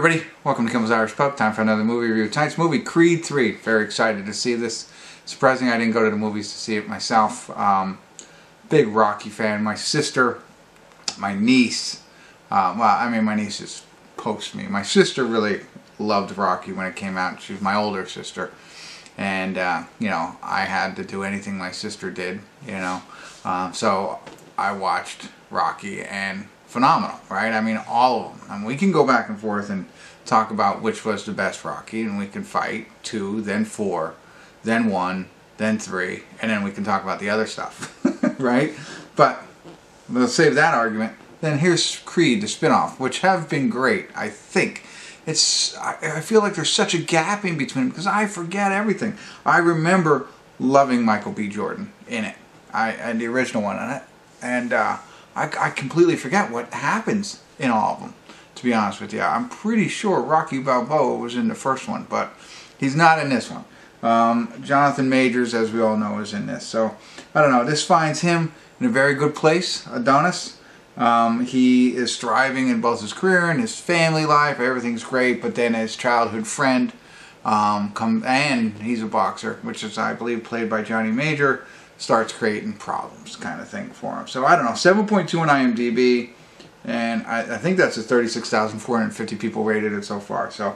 everybody, welcome to Kimmel's Irish Pub. Time for another movie review. Tonight's movie, Creed 3. Very excited to see this. Surprising I didn't go to the movies to see it myself. Big Rocky fan. My sister, my niece, my niece just post me. My sister really loved Rocky when it came out. She was my older sister. And, I had to do anything my sister did, so I watched Rocky and phenomenal, right? I mean, all of them. I mean, we can go back and forth and talk about which was the best Rocky, and we can fight 2, then 4, then 1, then 3, and then we can talk about the other stuff, right? But we'll save that argument. Then here's Creed, the spin-off, which have been great, I think. I feel like there's such a gap in between because I forget everything. I remember loving Michael B. Jordan in it, and the original one, and I completely forget what happens in all of them, to be honest with you. I'm pretty sure Rocky Balboa was in the first one, but he's not in this one. Jonathan Majors, as we all know, is in this. So, I don't know. This finds him in a very good place, Adonis. He is thriving in both his career and his family life. Everything's great, but then his childhood friend, and he's a boxer, which is, I believe, played by Johnny Major, starts creating problems kind of thing for him. So I don't know, 7.2 on IMDb, and I think that's a 36,450 people rated it so far. So,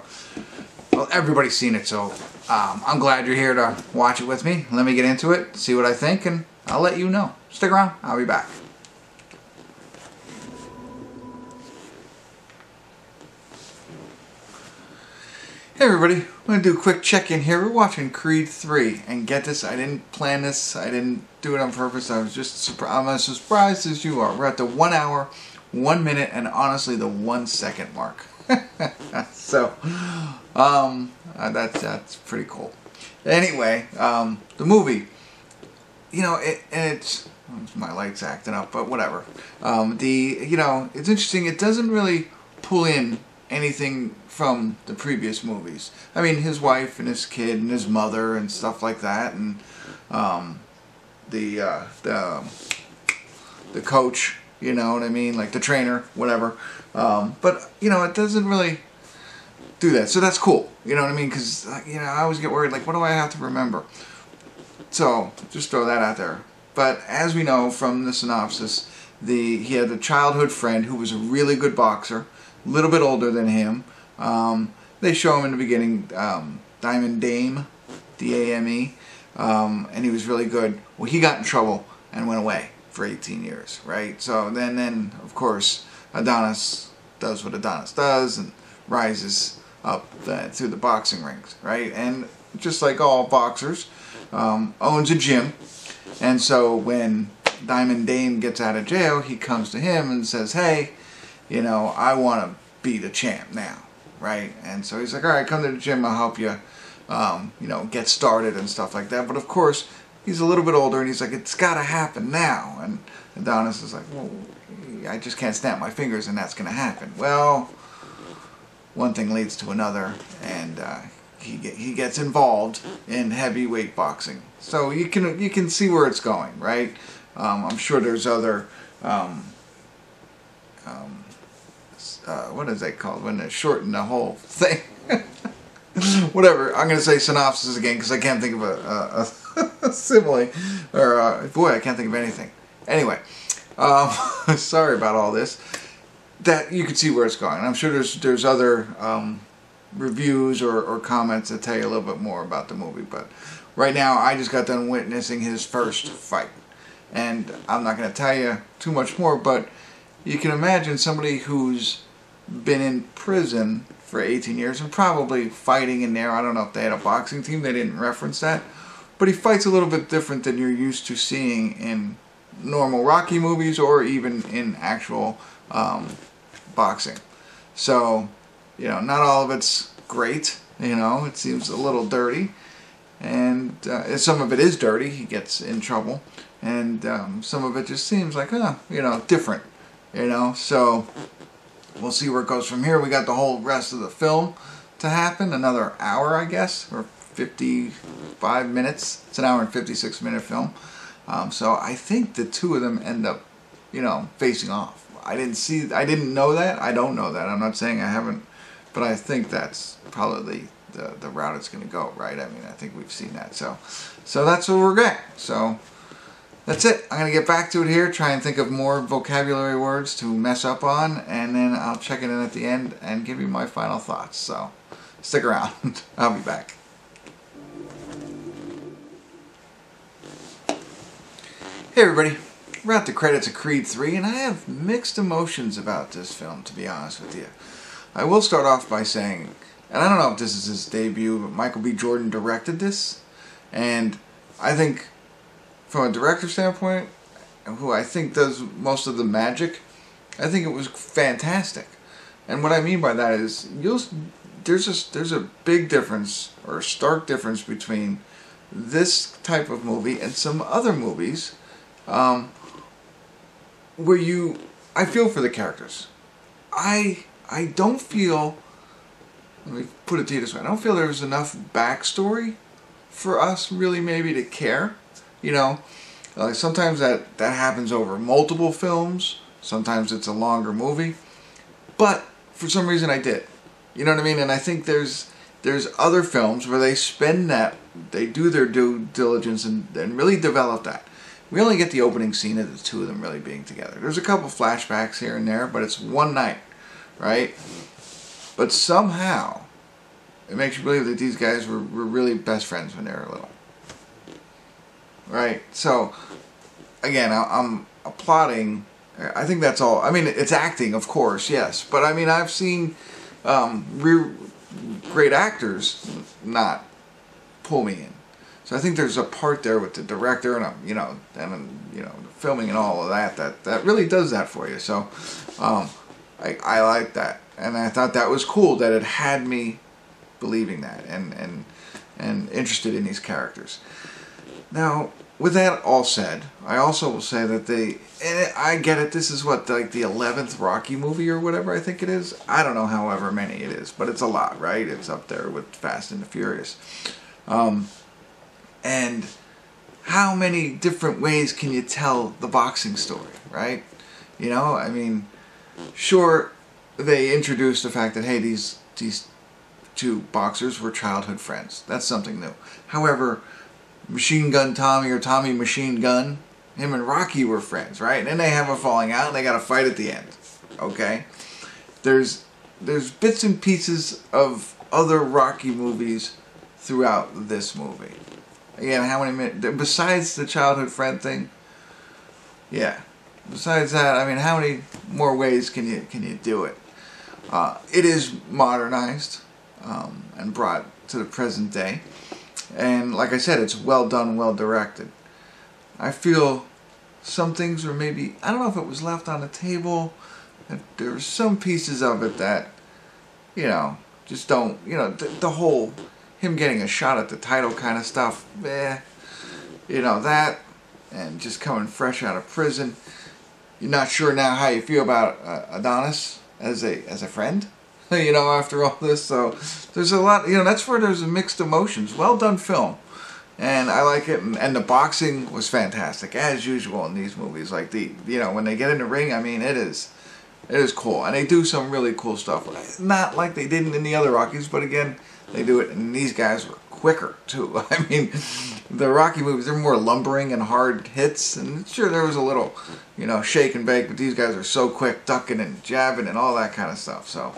well, everybody's seen it, so I'm glad you're here to watch it with me. Let me get into it, see what I think, and I'll let you know. Stick around, I'll be back. Hey everybody, I'm going to do a quick check-in here. We're watching Creed 3, and get this, I didn't plan this, I didn't do it on purpose, I'm as surprised as you are. We're at the 1 hour, 1 minute, and honestly the 1 second mark. So, that's pretty cool. Anyway, the movie, it's my light's acting up, but whatever. It's interesting, it doesn't really pull in anything from the previous movies. I mean, his wife and his kid and his mother and stuff like that, and the coach, you know what I mean, like the trainer, whatever. But it doesn't really do that, so that's cool. You know what I mean? Because I always get worried, like, what do I have to remember? So just throw that out there. But as we know from the synopsis, he had a childhood friend who was a really good boxer, a little bit older than him. They show him in the beginning, Diamond Dame, D-A-M-E, and he was really good. Well, he got in trouble and went away for 18 years, right? So then of course, Adonis does what Adonis does and rises up through the boxing rings, right? And just like all boxers, owns a gym. And so when Diamond Dame gets out of jail, he comes to him and says, hey, I want to be the champ now, right? And so he's like, all right, come to the gym, I'll help you, get started and stuff like that. But of course, he's a little bit older, and he's like, it's got to happen now. And Adonis is like, well, I just can't snap my fingers, and that's going to happen. Well, one thing leads to another, and he gets involved in heavyweight boxing. So you can see where it's going, right? I'm sure there's other what is that called when they shorten the whole thing? Whatever. I'm going to say synopsis again because I can't think of a simile, or boy, I can't think of anything. Anyway, sorry about all this. That you can see where it's going. I'm sure there's other reviews or comments that tell you a little bit more about the movie, but right now I just got done witnessing his first fight, and I'm not going to tell you too much more, but you can imagine somebody who's been in prison for 18 years and probably fighting in there. I don't know if they had a boxing team. They didn't reference that. But he fights a little bit different than you're used to seeing in normal Rocky movies or even in actual boxing. So, not all of it's great. It seems a little dirty. And some of it is dirty. He gets in trouble. And some of it just seems like, different. So we'll see where it goes from here. We got the whole rest of the film to happen. Another hour, I guess, or 55 minutes. It's an hour and 56-minute film. So I think the two of them end up, facing off. I didn't know that. I don't know that. I'm not saying I haven't But I think that's probably the route it's going to go, right? I mean, I think we've seen that. So that's what we're getting. So that's it. I'm going to get back to it here, try and think of more vocabulary words to mess up on, and then I'll check it in at the end and give you my final thoughts. So stick around. I'll be back. Hey everybody, we're at the credits of Creed 3, and I have mixed emotions about this film, to be honest with you. I will start off by saying, and I don't know if this is his debut, but Michael B. Jordan directed this, and I think from a director standpoint, who I think does most of the magic, I think it was fantastic. And what I mean by that is, there's a big difference, or a stark difference, between this type of movie and some other movies where I feel for the characters. I don't feel, let me put it to you this way, I don't feel there was enough backstory for us really maybe to care. You know, sometimes that happens over multiple films, sometimes it's a longer movie, but for some reason I did. You know what I mean? And I think there's other films where they spend that, they do their due diligence and really develop that. We only get the opening scene of the two of them really being together. There's a couple flashbacks here and there, but it's one night, right? But somehow, it makes you believe that these guys were really best friends when they were little. Right? So, again, I'm applauding. I think that's all. I mean, it's acting, of course, yes. But, I mean, I've seen great actors not pull me in. So I think there's a part there with the director and the filming and all of that really does that for you. So I like that, and I thought that was cool that it had me believing that and interested in these characters. Now, with that all said, I also will say that and I get it. This is what, like the 11th Rocky movie or whatever I think it is. I don't know however many it is, but it's a lot, right? It's up there with Fast and the Furious. And how many different ways can you tell the boxing story, right? You know, I mean, sure, they introduced the fact that, hey, these two boxers were childhood friends. That's something new. However, Machine Gun Tommy or Tommy Machine Gun, him and Rocky were friends, right? And then they have a falling out and they got a fight at the end, okay? There's bits and pieces of other Rocky movies throughout this movie. Again, how many minutes, besides the childhood friend thing, yeah, besides that, I mean, how many more ways can you do it? It is modernized and brought to the present day, and like I said, it's well done, well directed. I feel some things were maybe, I don't know if it was left on the table, that there were some pieces of it that, just don't, the whole him getting a shot at the title kind of stuff, that, and just coming fresh out of prison. You're not sure now how you feel about Adonis as a friend, after all this. So there's a lot, that's where there's mixed emotions. Well done film, and I like it. And the boxing was fantastic as usual in these movies. Like when they get in the ring, I mean, it is cool, and they do some really cool stuff. Not like they didn't in the other Rockies, but again, they do it, and these guys were quicker, too. I mean, the Rocky movies, they're more lumbering and hard hits, and sure, there was a little, shake and bake, but these guys are so quick, ducking and jabbing and all that kind of stuff, so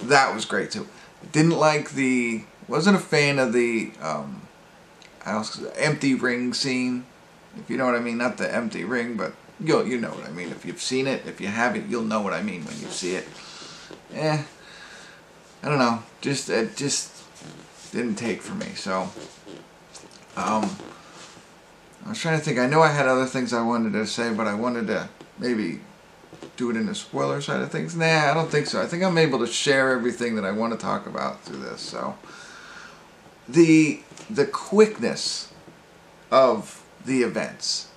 that was great, too. Wasn't a fan of the empty ring scene, if you know what I mean, not the empty ring, but you know what I mean. If you've seen it, if you haven't, you'll know what I mean when you see it. I don't know, it just didn't take for me. So I was trying to think. I know I had other things I wanted to say, but I wanted to maybe do it in the spoiler side of things. Nah, I don't think so. I think I'm able to share everything that I want to talk about through this. So the quickness of the events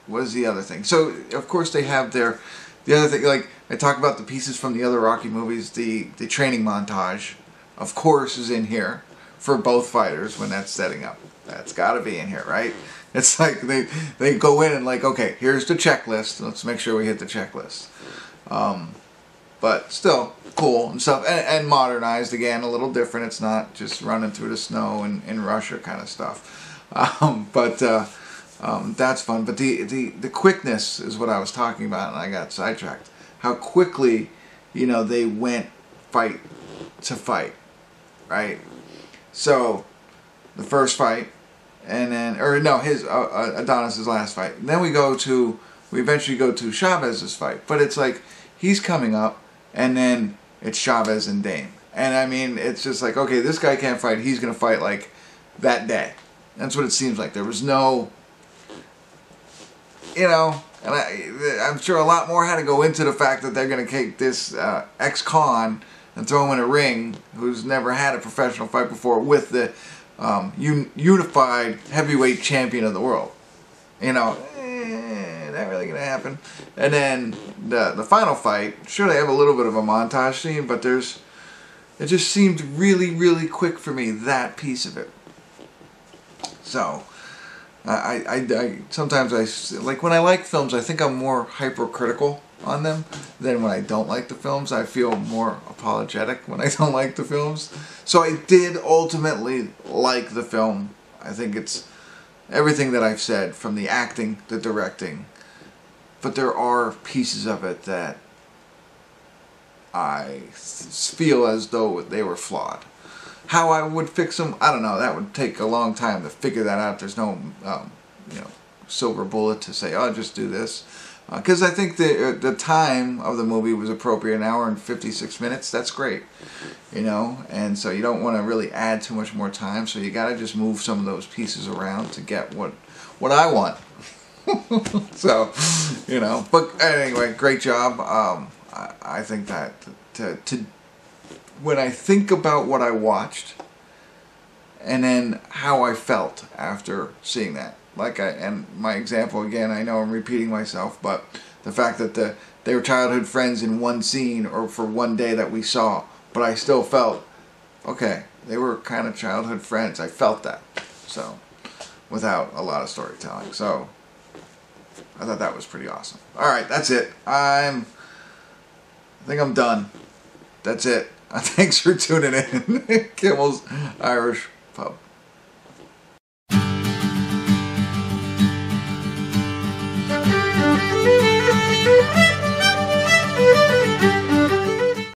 was the other thing. So of course they have the other thing, like I talk about the pieces from the other Rocky movies. The training montage, of course, is in here for both fighters when that's setting up. That's got to be in here, right? It's like they go in and like, okay, here's the checklist. Let's make sure we hit the checklist. but still cool and stuff, and modernized again, a little different. It's not just running through the snow in Russia kind of stuff, but that's fun. But the quickness is what I was talking about, and I got sidetracked. How quickly, you know, they went fight to fight, right? So the first fight, and then, or no, his Adonis's last fight. And then we eventually go to Chavez's fight, but it's like he's coming up, and then it's Chavez and Dane, and I mean, it's just like, okay, this guy can't fight. He's gonna fight like that day. That's what it seems like. There was no, you know, and I'm sure a lot more had to go into the fact that they're gonna take this ex-con and throw him in a ring who's never had a professional fight before with the unified heavyweight champion of the world. You know, not really gonna happen. And then the final fight, sure, they have a little bit of a montage scene, but it just seemed really, really quick for me, that piece of it. So I sometimes like, when I like films, I think I'm more hypercritical on them than when I don't like the films. I feel more apologetic when I don't like the films. So I did ultimately like the film. I think it's everything that I've said, from the acting, the directing, but there are pieces of it that I feel as though they were flawed. How I would fix them, I don't know. That would take a long time to figure that out. There's no silver bullet to say, oh, just do this. Because I think the time of the movie was appropriate, an hour and 56 minutes. That's great, you know. And so you don't want to really add too much more time. So you got to just move some of those pieces around to get what I want. So, you know. But anyway, great job. I think that when I think about what I watched and then how I felt after seeing that. And my example again, I know I'm repeating myself, but the fact that they were childhood friends in one scene or for one day that we saw, but I still felt, okay, they were kind of childhood friends. I felt that. So, without a lot of storytelling. So, I thought that was pretty awesome. Alright, that's it. I think I'm done. That's it. Thanks for tuning in. Kimmel's Irish Pub.